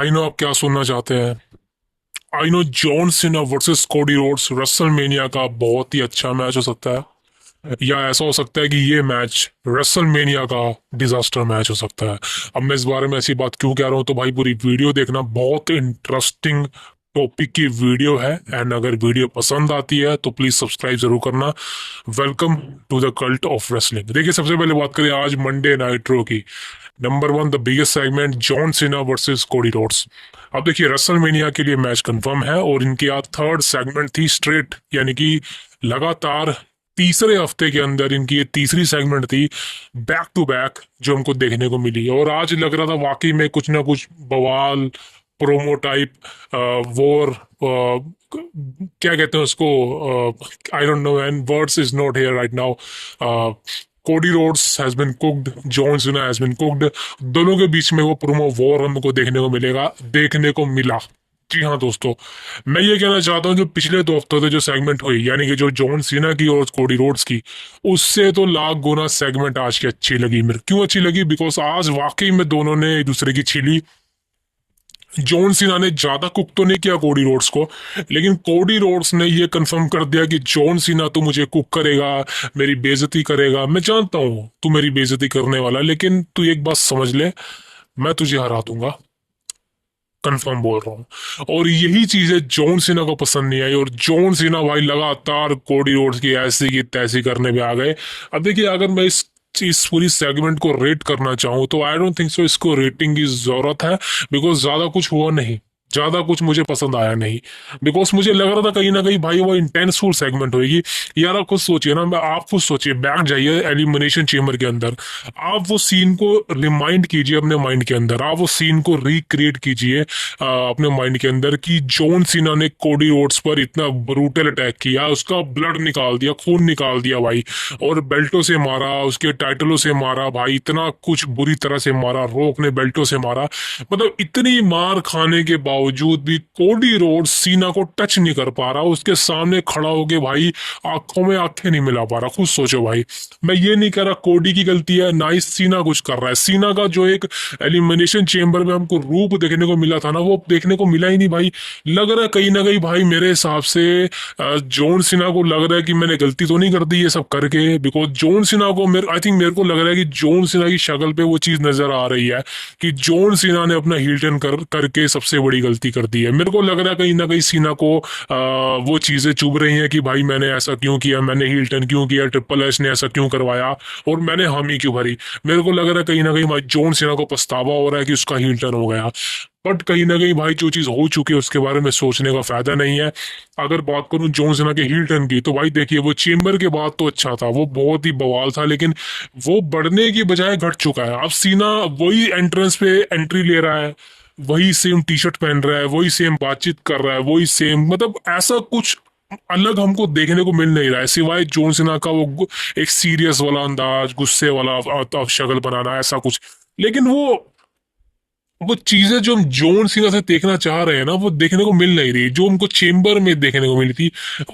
I know आप क्या सुनना चाहते हैं। I know John Cena versus Cody Rhodes WrestleMania का बहुत ही अच्छा मैच हो सकता है, या ऐसा हो सकता है कि ये मैच रेसलमेनिया का डिजास्टर मैच हो सकता है। अब मैं इस बारे में ऐसी बात क्यों कह रहा हूँ, तो भाई पूरी वीडियो देखना, बहुत इंटरेस्टिंग टॉपिक की वीडियो है। एंड अगर वीडियो पसंद आती है तो प्लीज सब्सक्राइब जरूर करना। Welcome to the cult of wrestling. देखिए, सबसे पहले बात करें आज मंडे नाइट रो की। Number one, the biggest segment, John Cena versus Cody Rhodes. अब देखिए, रेसलमेनिया के लिए मैच कंफर्म है और इनकी आज थर्ड सेगमेंट थी स्ट्रेट, यानी कि लगातार तीसरे हफ्ते के अंदर इनकी ये तीसरी सेगमेंट थी बैक टू बैक जो हमको देखने को मिली। और आज लग रहा था वाकई में कुछ ना कुछ बवाल प्रोमो टाइप वॉर, क्या कहते हैं उसको, I don't know and words is not here right now. Cody Rhodes has been cooked, John Cena has been cooked. दोनों के बीच में वो प्रोमो वॉर हमको देखने को मिलेगा, देखने को मिला। जी हाँ दोस्तों, मैं ये कहना चाहता हूँ जो पिछले 2 हफ्तों से जो सेगमेंट हुई, यानी कि जो जॉन सीना की और कोडी रोड्स की, उससे तो लाख गुना सेगमेंट आज की अच्छी लगी मेरे। क्यों अच्छी लगी? बिकॉज आज वाकई में दोनों ने एक दूसरे की छिली। जॉन सीना ने ज्यादा कुक तो नहीं किया कोडी रोड्स को, लेकिन कोडी रोड्स ने ये कंफर्म कर दिया कि जॉन सीना तो मुझे कुक करेगा, मेरी बेइज्जती करेगा। मैं जानता हूँ तू मेरी बेइज्जती करने वाला, लेकिन तू एक बात समझ ले, मैं तुझे हरा दूंगा, कंफर्म बोल रहा हूँ। और यही चीजें जॉन सीना को पसंद नहीं आई और जॉन सीना भाई लगातार कोडी रोड्स की ऐसी की तैसी करने में आ गए। अब देखिए, अगर मैं इस पूरी सेगमेंट को रेट करना चाहूँ तो आई डोंट थिंक सो इसको रेटिंग की जरूरत है, बिकॉज ज्यादा कुछ हुआ नहीं, ज्यादा कुछ मुझे पसंद आया नहीं। बिकॉज मुझे लग रहा था कहीं ना कहीं भाई वो इंटेंसफुल सेगमेंट होगी। यार आप खुद सोचिए ना, आप खुद सोचिए, बैठ जाइए एलिमिनेशन चेम्बर के अंदर, आप वो सीन को रिमाइंड कीजिए अपने माइंड के अंदर, आप वो सीन को रिक्रिएट कीजिए अपने माइंड के अंदर कि जॉन सीना ने कोडी रोड्स पर इतना ब्रूटल अटैक किया, उसका ब्लड निकाल दिया, खून निकाल दिया भाई, और बेल्टों से मारा, उसके टाइटलों से मारा भाई, इतना कुछ बुरी तरह से मारा, रोक ने बेल्टों से मारा। मतलब इतनी मार खाने के बावजूद भी कोडी रोड्स सीना को टच नहीं कर पा रहा, उसके सामने खड़ा होके भाई आंखों में आंखें नहीं मिला पा रहा। खुद सोचो भाई, मैं ये नहीं कह रहा कोडी की गलती है, ना ही सीना कुछ कर रहा है। सीना का जो एक एलिमिनेशन चेम्बर में हमको रूप देखने को मिला था ना, वो देखने को मिला ही नहीं भाई। लग रहा है कहीं ना कहीं भाई मेरे हिसाब से जॉन सीना को लग रहा है कि मैंने गलती तो नहीं कर दी ये सब करके, बिकॉज जॉन सीना को आई थिंक मेरे को लग रहा है कि जॉन सीना की शक्ल पे वो चीज नजर आ रही है कि जॉन सीना ने अपना हील टर्न करके सबसे बड़ी गलती कर दी है। मेरे को लग रहा है कहीं ना कहीं सीना को वो चीजें चुभ रही हैं कि भाई मैंने ऐसा क्यों किया, मैंने हील टर्न क्यों किया, ट्रिपल एच ने ऐसा क्यों करवाया और मैंने हामी क्यों भरी। मेरे को लग रहा है कहीं ना कहीं भाई जॉन सीना को पछतावा हो रहा है कि उसका हील टर्न हो गया। बट कहीं ना कहीं भाई जो चीज हो चुकी है उसके बारे में सोचने का फायदा नहीं है। अगर बात करूं जॉन सीना के हील टर्न की, तो भाई देखिए वो चेम्बर के बाद तो अच्छा था, वो बहुत ही बवाल था, लेकिन वो बढ़ने की बजाय घट चुका है। अब सीना वही एंट्रेंस पे एंट्री ले रहा है, वही सेम टी शर्ट पहन रहा है, वही सेम बातचीत कर रहा है, वही सेम, मतलब ऐसा कुछ अलग हमको देखने को मिल नहीं रहा है, सिवाय जॉन सीना का वो एक सीरियस वाला अंदाज, गुस्से वाला शक्ल बनाना, ऐसा कुछ। लेकिन वो चीजें जो हम जॉन सीना से देखना चाह रहे हैं ना, वो देखने को मिल नहीं रही, जो हमको चेम्बर में देखने को मिली थी।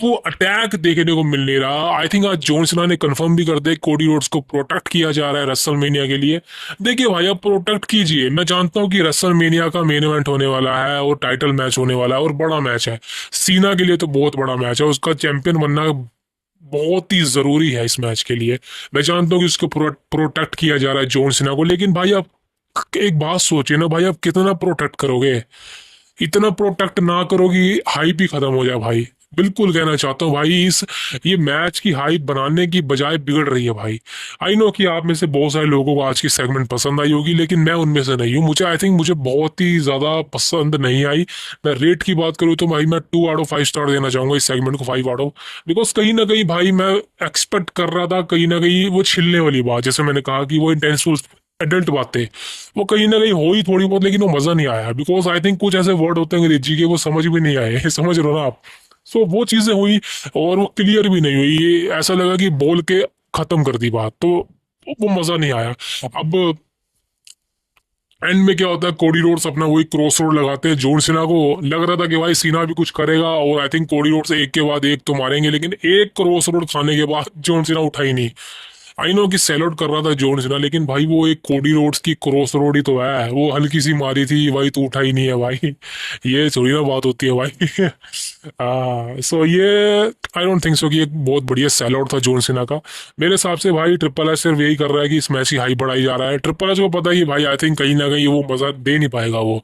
वो अटैक देखने को मिल नहीं रहा। आई थिंक आज जॉन सीना ने कंफर्म भी कर दिया कोडी रोड्स को प्रोटेक्ट किया जा रहा है रेसलमेनिया के लिए। देखिए भाई, आप प्रोटेक्ट कीजिए। मैं जानता हूँ कि रेसलमेनिया का मेन इवेंट होने वाला है और टाइटल मैच होने वाला है और बड़ा मैच है, सीना के लिए तो बहुत बड़ा मैच है, उसका चैंपियन बनना बहुत ही जरूरी है इस मैच के लिए। मैं जानता हूँ कि उसको प्रोटेक्ट किया जा रहा है जॉन सीना को, लेकिन भाई आप एक बात सोचिए ना भाई, आप कितना प्रोटेक्ट करोगे? इतना प्रोटेक्ट ना करो कि हाइप ही खत्म हो जाए भाई। बिल्कुल कहना चाहता हूँ भाई, इस ये मैच की हाइप बनाने की बजाय बिगड़ रही है भाई। आई नो कि आप में से बहुत सारे लोगों को आज की सेगमेंट पसंद आई होगी, लेकिन मैं उनमें से नहीं हूँ। मुझे आई थिंक मुझे बहुत ही ज्यादा पसंद नहीं आई। मैं रेट की बात करूँ तो भाई मैं 2 आउट ऑफ 5 स्टार देना चाहूंगा इस सेगमेंट को, 5 आउट ऑफ, बिकॉज कहीं ना कहीं भाई मैं एक्सपेक्ट कर रहा था कहीं ना कहीं वो छिलने वाली बात, जैसे मैंने कहा कि वो इंटेंसफुल एडल्ट बातें वो कहीं ना कहीं हो ही थोड़ी बहुत, लेकिन वो मजा नहीं आया। बिकॉज आई थिंक कुछ ऐसे वर्ड होते हैं अंग्रेजी के, वो समझ भी नहीं आए समझ रहे हो ना आप? सो वो चीजें हुई और वो क्लियर भी नहीं हुई, ये ऐसा लगा कि बोल के खत्म कर दी बात, तो वो मजा नहीं आया। अब एंड में क्या होता है, कोडी रोड्स अपना वही क्रॉस रोड लगाते हैं। जॉन सीना को लग रहा था कि भाई सीना भी कुछ करेगा और आई थिंक कोडी रोड्स एक के बाद एक तो मारेंगे, लेकिन एक क्रॉस रोड खाने के बाद जॉन सीना उठा ही नहीं। आई नो कि सेल आउट कर रहा था जॉन सीना, लेकिन भाई वो एक कोडी रोड्स की क्रॉस रोड ही तो है, वो हल्की सी मारी थी भाई तो उठा ही नहीं है भाई। ये थोड़ी ना बात होती है भाई। सो ये आई डोंट थिंक सो कि एक बहुत बढ़िया सेल आउट था जॉन सीना का। मेरे हिसाब से भाई ट्रिपल एच सिर्फ यही कर रहा है कि इस मैच की हाई बढ़ाई जा रहा है। ट्रिपल एच को पता है कि भाई आई थिंक कहीं ना कहीं वो मजा दे नहीं पाएगा वो।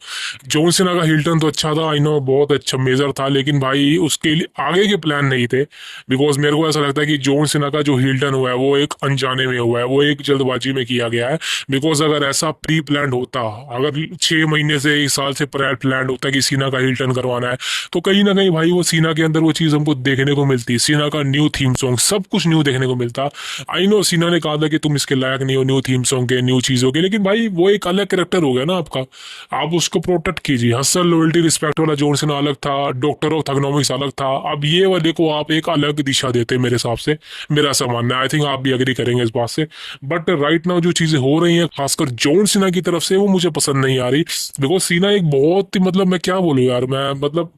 जॉन सीना का हिल्टन तो अच्छा था, आई नो बहुत अच्छा मेजर था, लेकिन भाई उसके लिए आगे के प्लान नहीं थे। बिकॉज मेरे को ऐसा लगता है कि जॉन सीना का जो हिल्टन हुआ है वो एक अनजाने में हुआ है, वो एक जल्दबाजी में किया गया है। बिकॉज अगर ऐसा प्री प्लान होता, अगर 6 महीने से 1 साल से प्लान होता कि सीना का हिल्टन करवाना है, तो कहीं ना कहीं भाई वो सीना के अंदर वो चीज हमको देखने को मिलती। सीना का न्यू थीम सॉन्ग सब कुछ न्यू देखने को मिलता। आई नो सीना ने कहा था कि तुम इसके लायक नहीं हो न्यू थीम सॉन्ग के, न्यू चीजों के, लेकिन भाई वो एक अलग कैरेक्टर हो गया ना आपका, आप उसको प्रोटेक्ट कीजिए। हसल लॉयल्टी रिस्पेक्ट वाला जॉन सीना अलग था, डॉक्टर ऑफ थग्नोमिक्स अलग था, अब ये वाले को आप एक अलग दिशा देते मेरे हिसाब से। मेरा ऐसा मानना है, आई थिंक आप भी अग्री करेंगे इस बात से। बट राइट नाउ जो चीजें हो रही हैं खासकर जॉन सीना की तरफ से, वो मुझे पसंद नहीं आ रही। बिकॉज सीना एक बहुत ही मतलब मैं क्या बोलूँ यार, मैं मतलब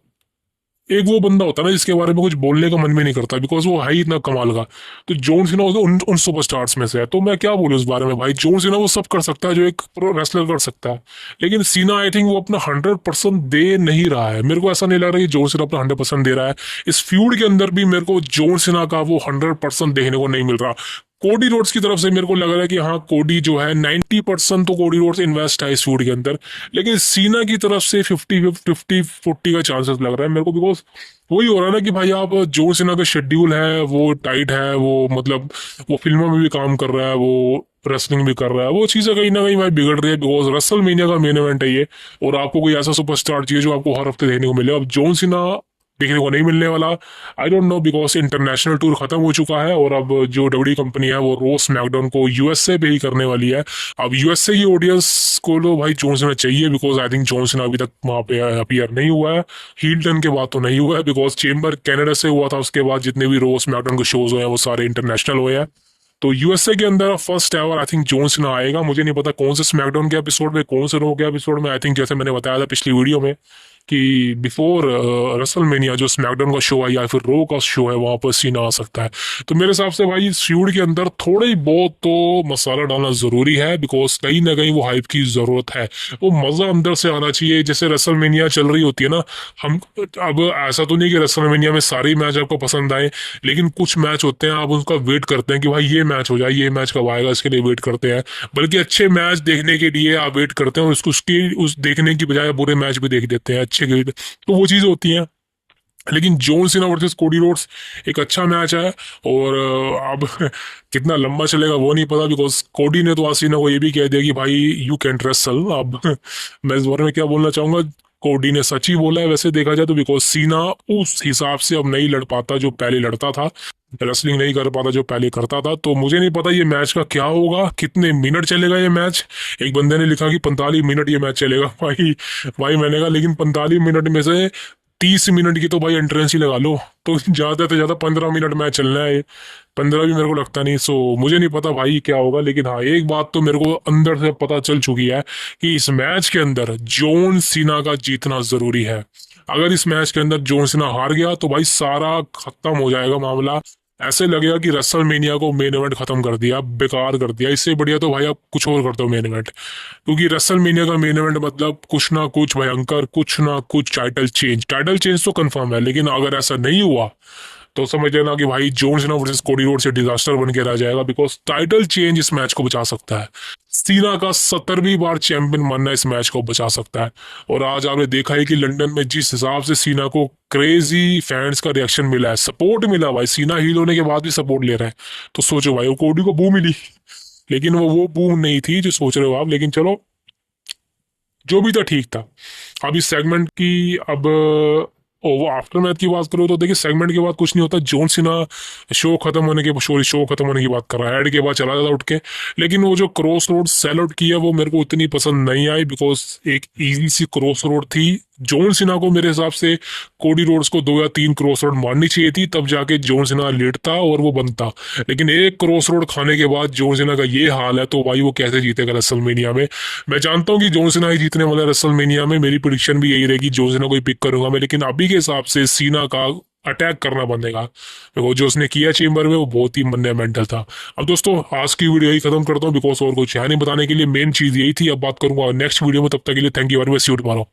एक वो बंदा होता है ना जिसके बारे में कुछ बोलने का मन भी नहीं करता, बिकॉज वो है ही इतना कमाल का। तो जॉन सीना उन सुपरस्टार्स में से है, तो मैं क्या बोलूँ इस बारे में भाई। जॉन सीना वो सब कर सकता है जो एक प्रो रेसलर कर सकता है, लेकिन सीना आई थिंक वो अपना 100% दे नहीं रहा है। मेरे को ऐसा नहीं लग रहा कि जॉन सीना अपना 100% दे रहा है। इस फ्यूड के अंदर भी मेरे को जॉन सीना का वो 100% देखने को नहीं मिल रहा। कोडी रोड्स की तरफ से मेरे को लग रहा है कि हाँ कोडी जो है 90% तो कोडी रोड्स इन्वेस्ट है इस फीud के अंदर, लेकिन सीना की तरफ से 50-50-40 का चांसेस लग रहा है मेरे को। बिकॉज वही हो रहा है ना कि भाई आप जो सीना का शेड्यूल है वो टाइट है, वो मतलब वो फिल्मों में भी काम कर रहा है, वो रेसलिंग भी कर रहा है, वो चीज़ें कहीं ना कहीं भाई बिगड़ रही है। बिकॉज रसल मीनिया का मेन इवेंट है ये, और आपको कोई ऐसा सुपरस्टार चाहिए जो आपको हर हफ्ते देखने को मिले। अब जॉन सीना देखने को नहीं मिलने वाला, I don't know, because international tour खत्म हो चुका है और अब जो डब्ल्यू कंपनी है वो रोज मैकडॉन को यूएसए पे ही करने वाली है। अब यूएसए की ऑडियंस को तो भाई जॉन सीना चाहिए, because I think John Cena अभी तक वहाँ पे अपीयर नहीं हुआ है। हील टर्न के बाद तो नहीं हुआ है, बिकॉज चेम्बर कनाडा से हुआ था, उसके बाद जितने भी रोज मैकडॉन के शोज हुए हैं वो सारे इंटरनेशनल हुए हैं। तो यूएसए के अंदर first ever I think John Cena आएगा। मुझे नहीं पता कौन से स्मैकडाउन के एपिसोड में, कौन से रो के एपिसोड में। आई थिंक जैसे मैंने बताया था पिछली वीडियो में कि बिफोर रेसलमेनिया जो स्मैकडाउन का शो है या फिर रो का शो है वहां पर सीना आ सकता है। तो मेरे हिसाब से भाई इस फ्यूड के अंदर थोड़ा ही बहुत तो मसाला डालना जरूरी है, बिकॉज कहीं ना कहीं वो हाइप की जरूरत है। वो मजा अंदर से आना चाहिए। जैसे रेसलमेनिया चल रही होती है ना, हम अब ऐसा तो नहीं कि रेसलमेनिया में सारे मैच आपको पसंद आए, लेकिन कुछ मैच होते हैं आप उनका वेट करते हैं कि भाई ये मैच हो जाए, ये मैच कब आएगा, इसके लिए वेट करते हैं। बल्कि अच्छे मैच देखने के लिए आप वेट करते हैं, उसको उसकी उस देखने की बजाय बुरे मैच भी देख देते हैं अच्छे के लिए। तो वो चीज़ होती है। लेकिन John Cena versus Cody Rhodes एक अच्छा मैच है, और अब कितना लंबा चलेगा वो नहीं पता, बिकॉज कोडी ने तो आज सीना को ये भी कह दिया कि भाई यू कैन रेसल। अब मैं इस बारे में क्या बोलना चाहूंगा, कोडी ने सच ही बोला है वैसे देखा जाए तो, बिकॉज सीना उस हिसाब से अब नहीं लड़ पाता जो पहले लड़ता था, रेसलिंग नहीं कर पाता जो पहले करता था। तो मुझे नहीं पता ये मैच का क्या होगा, कितने मिनट चलेगा ये मैच। एक बंदे ने लिखा कि 45 मिनट ये मैच चलेगा। भाई भाई मैंने कहा लेकिन 45 मिनट में से 30 मिनट की तो भाई एंट्रेंस ही लगा लो, तो ज्यादा से ज्यादा 15 मिनट मैच चलना है। 15 भी मेरे को लगता नहीं। सो मुझे नहीं पता भाई क्या होगा, लेकिन हाँ एक बात तो मेरे को अंदर से पता चल चुकी है कि इस मैच के अंदर जॉन सीना का जीतना जरूरी है। अगर इस मैच के अंदर जॉन सीना हार गया तो भाई सारा खत्म हो जाएगा मामला। ऐसे लगेगा कि रेसल मेनिया को मेन इवेंट खत्म कर दिया, बेकार कर दिया। इससे बढ़िया तो भाई आप कुछ और करते हो मेन इवेंट, क्योंकि रेसल मेनिया का मेन इवेंट मतलब कुछ ना कुछ भयंकर, कुछ ना कुछ टाइटल चेंज। टाइटल चेंज तो कंफर्म है, लेकिन अगर ऐसा नहीं हुआ तो समझ लेना कि भाई जॉन सीना वर्सेस कोडी रोड से डिजास्टर बन के रह जाएगा। बिकॉज टाइटल चेंज इस मैच को बचा सकता है। सीना का 17वीं बार चैंपियन बनना इस मैच को बचा सकता है। और आज आपने देखा है कि लंदन में जिस हिसाब से सीना को क्रेजी फैंस का रिएक्शन मिला है, सपोर्ट मिला भाई, सीना हील होने के बाद भी सपोर्ट ले रहे हैं। तो सोचो भाई वो कोडी को बू मिली, लेकिन वो बू नहीं थी जो सोच रहे हो आप। लेकिन चलो जो भी था ठीक था। अब इस सेगमेंट की अब वो आफ्टर मैच की बात करो तो देखिए सेगमेंट के बाद कुछ नहीं होता। जॉन सीना शो खत्म होने की बात कर रहा है, एड के बाद चला जाता उठ के। लेकिन वो जो क्रॉस रोड सेल आउट की है वो मेरे को उतनी पसंद नहीं आई, बिकॉज एक इजी सी क्रॉस रोड थी। जॉन सीना को मेरे हिसाब से कोडी रोड्स को 2 या 3 क्रॉस रोड मारनी चाहिए थी, तब जाके जॉन सीना लेटता और वो बनता। लेकिन एक क्रॉस रोड खाने के बाद जॉन सीना का ये हाल है, तो भाई वो कैसे जीतेगा रेसलमेनिया में। मैं जानता हूँ कि जॉन सीना ही जीतने वाला है रेसलमेनिया में, मेरी प्रेडिक्शन भी यही रहेगी, जॉन सीना को ही पिक करूंगा मैं। लेकिन अभी के हिसाब से सीना का अटैक करना बंदेगा, देखो जो उसने किया चेम्बर में वो बहुत ही मेंटल था। अब दोस्तों आज की वीडियो यही खत्म करता हूँ, बिकॉज और कुछ है नहीं बताने के लिए, मेन चीज यही थी। अब बात करूंगा नेक्स्ट वीडियो में, तब तक के लिए thank you very much, see you tomorrow.